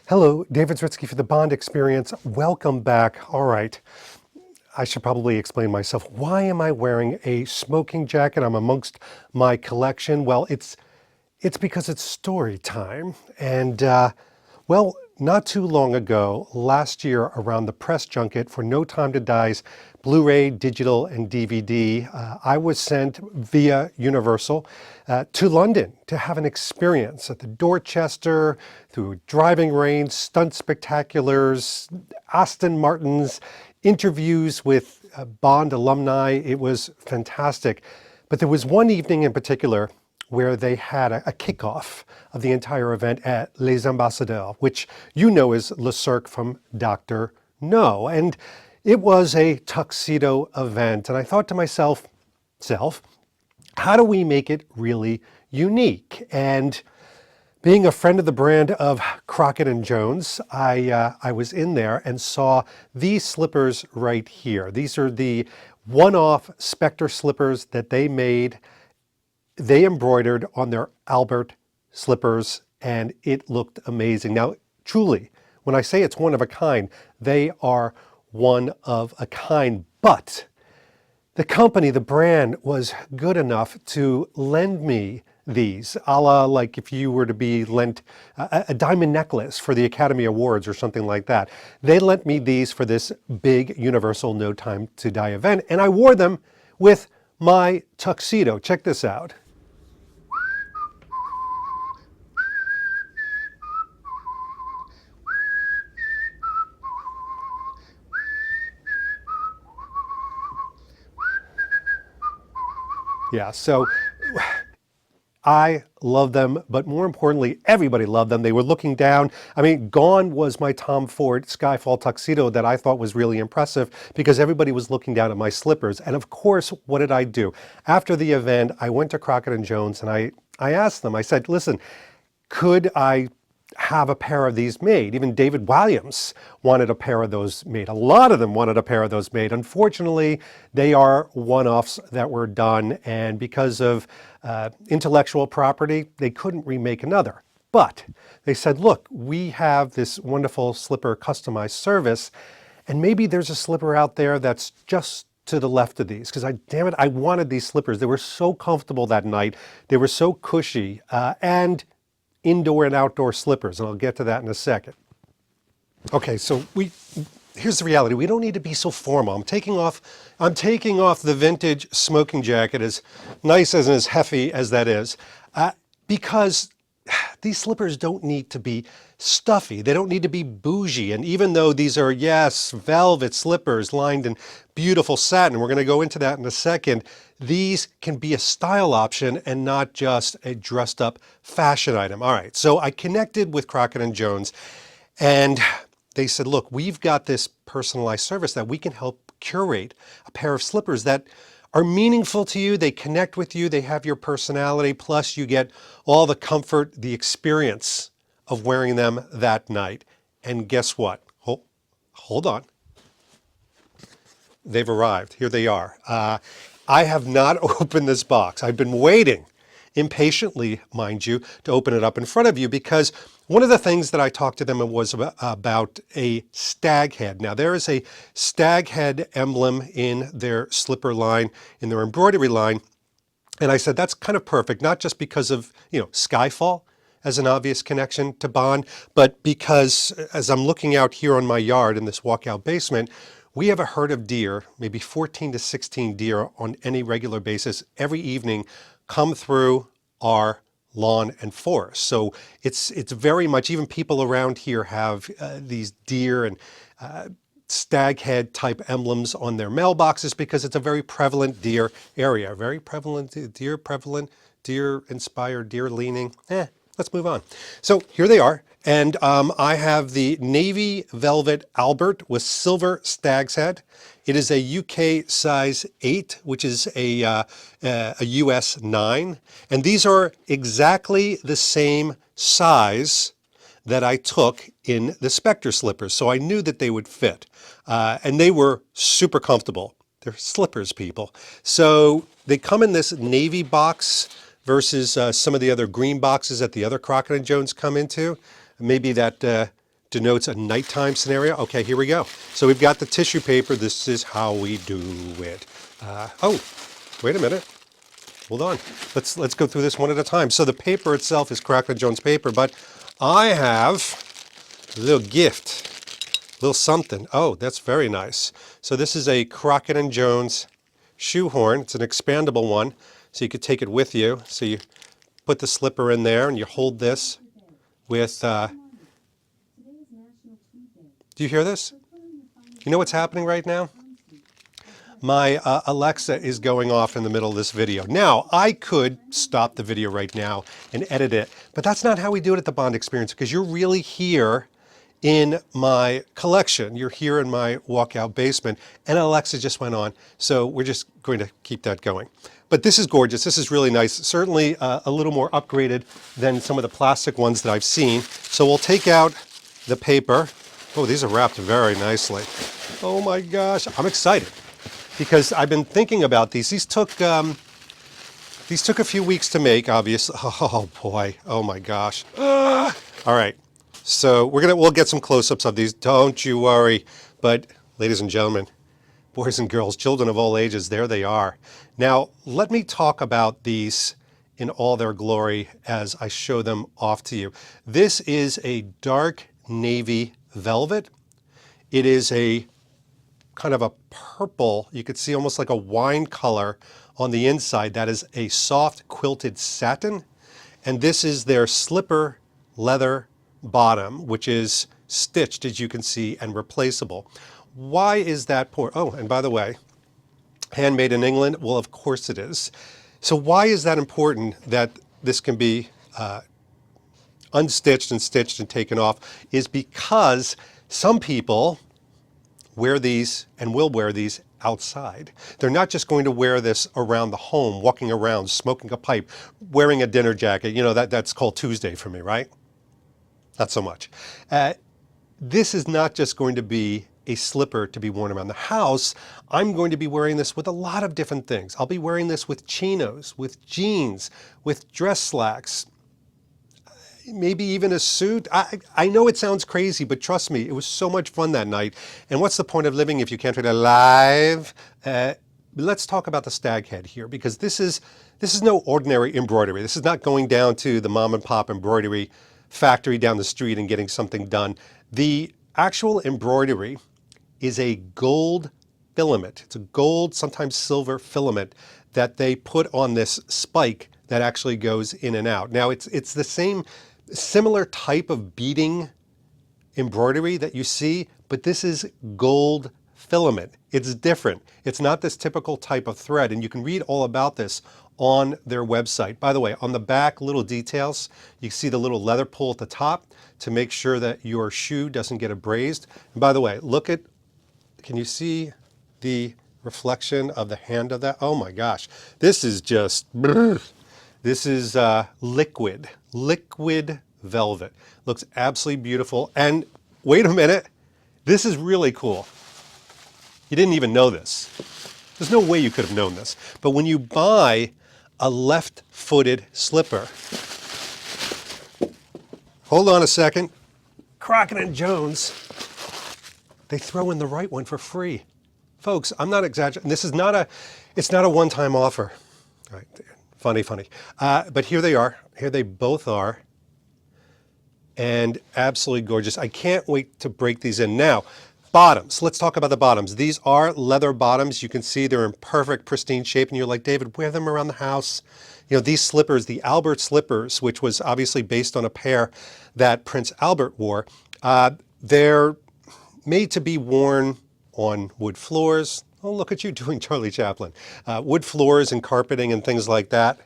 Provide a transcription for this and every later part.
Hello, David Zritsky for the Bond Experience. Welcome back. All right, I should probably explain myself. Why am I wearing a smoking jacket? I'm amongst my collection. Well, it's because it's story time. And well, not too long ago, last year around the press junket for No Time to Die's Blu-ray, digital, and DVD, I was sent via Universal to London to have an experience at the Dorchester, through driving range, stunt spectaculars, Aston Martins, interviews with Bond alumni. It was fantastic. But there was one evening in particular where they had a kickoff of the entire event at Les Ambassadeurs, which you know is Le Cirque from Dr. No. And it was a tuxedo event. And I thought to myself, how do we make it really unique? And being a friend of the brand of Crockett Jones, I was in there and saw these slippers right here. These are the one-off Spectre slippers that they made. They embroidered on their Albert slippers, and it looked amazing. Now, truly, when I say it's one of a kind, they are one of a kind. But the company, the brand, was good enough to lend me these, a la like if you were to be lent a diamond necklace for the Academy Awards or something like that. They lent me these for this big Universal No Time to Die event, and I wore them with my tuxedo. Check this out. Yeah, so I love them, but more importantly, everybody loved them. They were looking down. I mean, gone was my Tom Ford Skyfall tuxedo that I thought was really impressive because everybody was looking down at my slippers. And of course, what did I do? After the event, I went to Crockett Jones and I asked them, I said, listen, could I have a pair of these made? Even David Williams wanted a pair of those made. A lot of them wanted a pair of those made. Unfortunately, they are one-offs that were done, and because of intellectual property, they couldn't remake another. But they said, look, we have this wonderful slipper customized service, and maybe there's a slipper out there that's just to the left of these, because damn it, I wanted these slippers. They were so comfortable that night. They were so cushy, and indoor and outdoor slippers, and I'll get to that in a second. Okay, so here's the reality. We don't need to be so formal. I'm taking off the vintage smoking jacket, as nice and as hefty as that is, because these slippers don't need to be stuffy. They don't need to be bougie. And even though these are, yes, velvet slippers lined in beautiful satin, we're going to go into that in a second, these can be a style option and not just a dressed up fashion item. All right, so I connected with Crockett Jones, and they said, look, we've got this personalized service that we can help curate a pair of slippers that are meaningful to you, they connect with you, they have your personality, plus you get all the comfort, the experience of wearing them that night. And guess what? Hold on. They've arrived. Here they are. I have not opened this box. I've been waiting impatiently, mind you, to open it up in front of you, because one of the things that I talked to them was about a stag head. Now, there is a stag head emblem in their slipper line, in their embroidery line, and I said that's kind of perfect, not just because of, Skyfall as an obvious connection to Bond, but because as I'm looking out here on my yard in this walkout basement, we have a herd of deer, maybe 14 to 16 deer on any regular basis every evening, come through our lawn and forest. So it's very much, even people around here have these deer and stag head type emblems on their mailboxes because it's a very prevalent deer area. Very prevalent deer inspired, deer leaning. Let's move on. So here they are. And I have the navy velvet Albert with silver stag's head. It is a UK size 8, which is a US 9. And these are exactly the same size that I took in the Spectre slippers. So I knew that they would fit. And they were super comfortable. They're slippers, people. So they come in this navy box versus some of the other green boxes that the other Crockett Jones come into. Maybe that denotes a nighttime scenario. Okay, here we go. So we've got the tissue paper. This is how we do it. Oh, wait a minute. Hold on. Let's go through this one at a time. So the paper itself is Crockett Jones paper, but I have a little gift, a little something. Oh, that's very nice. So this is a Crockett Jones shoehorn. It's an expandable one, so you could take it with you. So you put the slipper in there and you hold this with, do you hear this? You know what's happening right now? My Alexa is going off in the middle of this video. Now, I could stop the video right now and edit it, but that's not how we do it at the Bond Experience, because you're really here in my collection. You're here in my walkout basement, and Alexa just went on, so we're just going to keep that going. But this is gorgeous. This is really nice. Certainly a little more upgraded than some of the plastic ones that I've seen. So we'll take out the paper. Oh, these are wrapped very nicely. Oh my gosh, I'm excited because I've been thinking about these. These took a few weeks to make, obviously. Oh boy, oh my gosh. All right, so we'll get some close-ups of these. Don't you worry. But ladies and gentlemen, boys and girls, children of all ages, there they are. Now, let me talk about these in all their glory as I show them off to you. This is a dark navy velvet. It is a kind of a purple, you could see almost like a wine color on the inside. That is a soft quilted satin. And this is their slipper leather bottom, which is stitched, as you can see, and replaceable. Why is that oh, and by the way, handmade in England? Well, of course it is. So why is that important that this can be unstitched and stitched and taken off? Is because some people wear these and will wear these outside. They're not just going to wear this around the home, walking around, smoking a pipe, wearing a dinner jacket. You know, that's called Tuesday for me, right? Not so much. This is not just going to be a slipper to be worn around the house. I'm going to be wearing this with a lot of different things. I'll be wearing this with chinos, with jeans, with dress slacks, maybe even a suit. I know it sounds crazy, but trust me, it was so much fun that night. And what's the point of living if you can't do it live? Let's talk about the stag head here, because this is no ordinary embroidery. This is not going down to the mom and pop embroidery factory down the street and getting something done. The actual embroidery is a gold filament. It's a gold, sometimes silver filament that they put on this spike that actually goes in and out. Now it's the same, similar type of beading embroidery that you see, but this is gold filament. It's different. It's not this typical type of thread, and you can read all about this on their website. By the way, on the back, little details, you see the little leather pull at the top to make sure that your shoe doesn't get abrased. And by the way, can you see the reflection of the hand of that? Oh my gosh, this is just, this is liquid velvet. Looks absolutely beautiful. And wait a minute, this is really cool. You didn't even know this. There's no way you could have known this. But when you buy a left-footed slipper, hold on a second, Crockett Jones, they throw in the right one for free. Folks, I'm not exaggerating. It's not a one-time offer. All right, funny. But here they are. Here they both are. And absolutely gorgeous. I can't wait to break these in. Now, bottoms. Let's talk about the bottoms. These are leather bottoms. You can see they're in perfect, pristine shape. And you're like, David, wear them around the house. You know, these slippers, the Albert slippers, which was obviously based on a pair that Prince Albert wore, they're made to be worn on wood floors. Oh, look at you doing Charlie Chaplin. Wood floors and carpeting and things like that.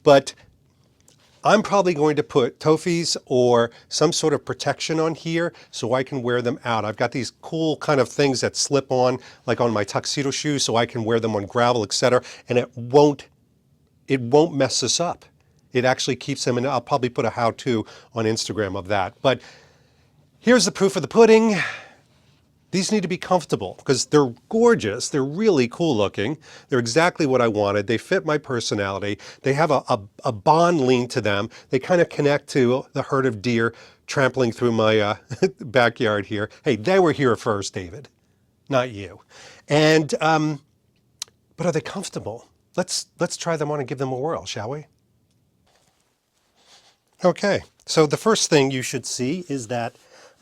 But I'm probably going to put toffees or some sort of protection on here so I can wear them out. I've got these cool kind of things that slip on, like on my tuxedo shoes, so I can wear them on gravel, etc. And it won't mess this up. It actually keeps them, and I'll probably put a how-to on Instagram of that. But here's the proof of the pudding. These need to be comfortable because they're gorgeous. They're really cool looking. They're exactly what I wanted. They fit my personality. They have a Bond lean to them. They kind of connect to the herd of deer trampling through my backyard here. Hey, they were here first, David, not you. And, but are they comfortable? Let's try them on and give them a whirl, shall we? Okay, so the first thing you should see is that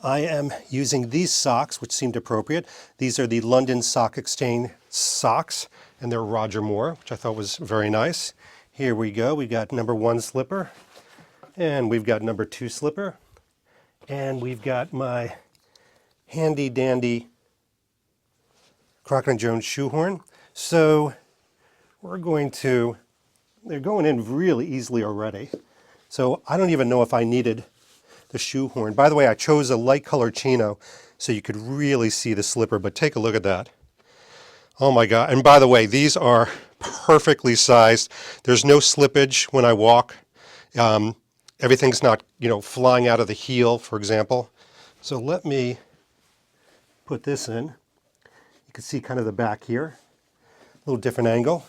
I am using these socks, which seemed appropriate. These are the London Sock Exchange socks, and they're Roger Moore, which I thought was very nice. Here we go. We've got number 1 slipper, and we've got number 2 slipper, and we've got my handy dandy Crockett Jones shoehorn. So they're going in really easily already. So I don't even know if I needed the shoehorn. By the way, I chose a light color chino so you could really see the slipper, but take a look at that. Oh my God. And by the way, these are perfectly sized. There's no slippage when I walk. Everything's not, flying out of the heel, for example. So let me put this in. You can see kind of the back here, a little different angle.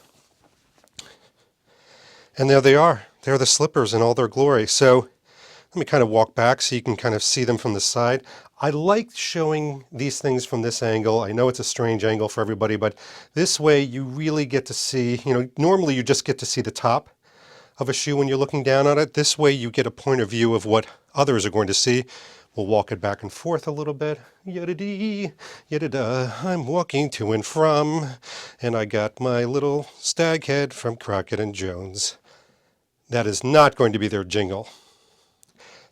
And there they are. They're the slippers in all their glory. So let me kind of walk back so you can kind of see them from the side. I like showing these things from this angle. I know it's a strange angle for everybody, but this way you really get to see, normally you just get to see the top of a shoe when you're looking down on it. This way you get a point of view of what others are going to see. We'll walk it back and forth a little bit. Yada-dee, yada-da, I'm walking to and from, and I got my little stag head from Crockett Jones. That is not going to be their jingle.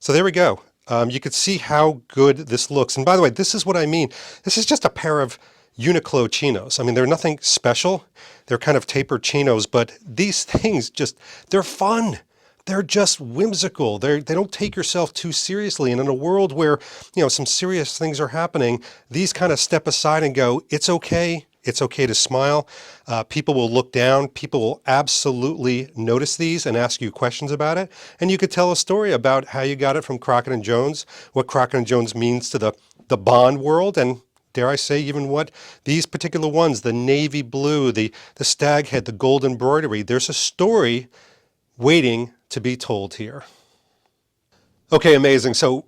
So there we go. You could see how good this looks. And by the way, this is what I mean. This is just a pair of Uniqlo chinos. I mean, they're nothing special. They're kind of tapered chinos, but these things they're fun. They're just whimsical. They don't take yourself too seriously. And in a world where, some serious things are happening, these kind of step aside and go, it's okay. It's okay to smile. People will look down. People will absolutely notice these and ask you questions about it. And you could tell a story about how you got it from Crockett Jones, what Crockett Jones means to the bond world, and dare I say even what these particular ones, the navy blue, the stag head, the gold embroidery, there's a story waiting to be told here. Okay, amazing. So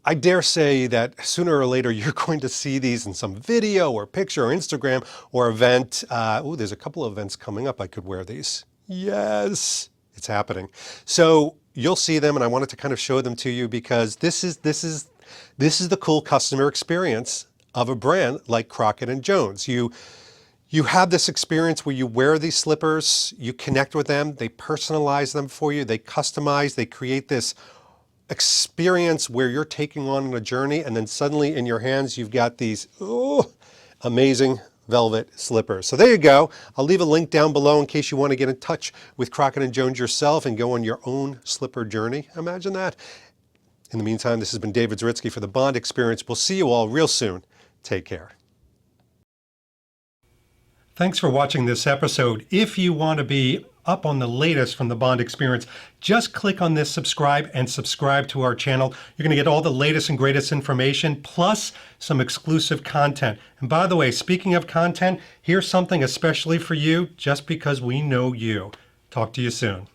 I dare say that sooner or later you're going to see these in some video or picture or Instagram or event. There's a couple of events coming up I could wear these. Yes, it's happening. So you'll see them, and I wanted to kind of show them to you because this is the cool customer experience of a brand like Crockett Jones. You have this experience where you wear these slippers, you connect with them, they personalize them for you, they customize, they create this experience where you're taking on a journey, and then suddenly in your hands you've got these amazing velvet slippers. So there you go. I'll leave a link down below in case you want to get in touch with Crockett Jones yourself and go on your own slipper journey. Imagine that. In the meantime, this has been David Zaritsky for the Bond Experience. We'll see you all real soon. Take care. Thanks for watching this episode. If you want to be up on the latest from the Bond Experience, just click on this subscribe and subscribe to our channel. You're going to get all the latest and greatest information, plus some exclusive content. And by the way, speaking of content, here's something especially for you, just because we know you. Talk to you soon.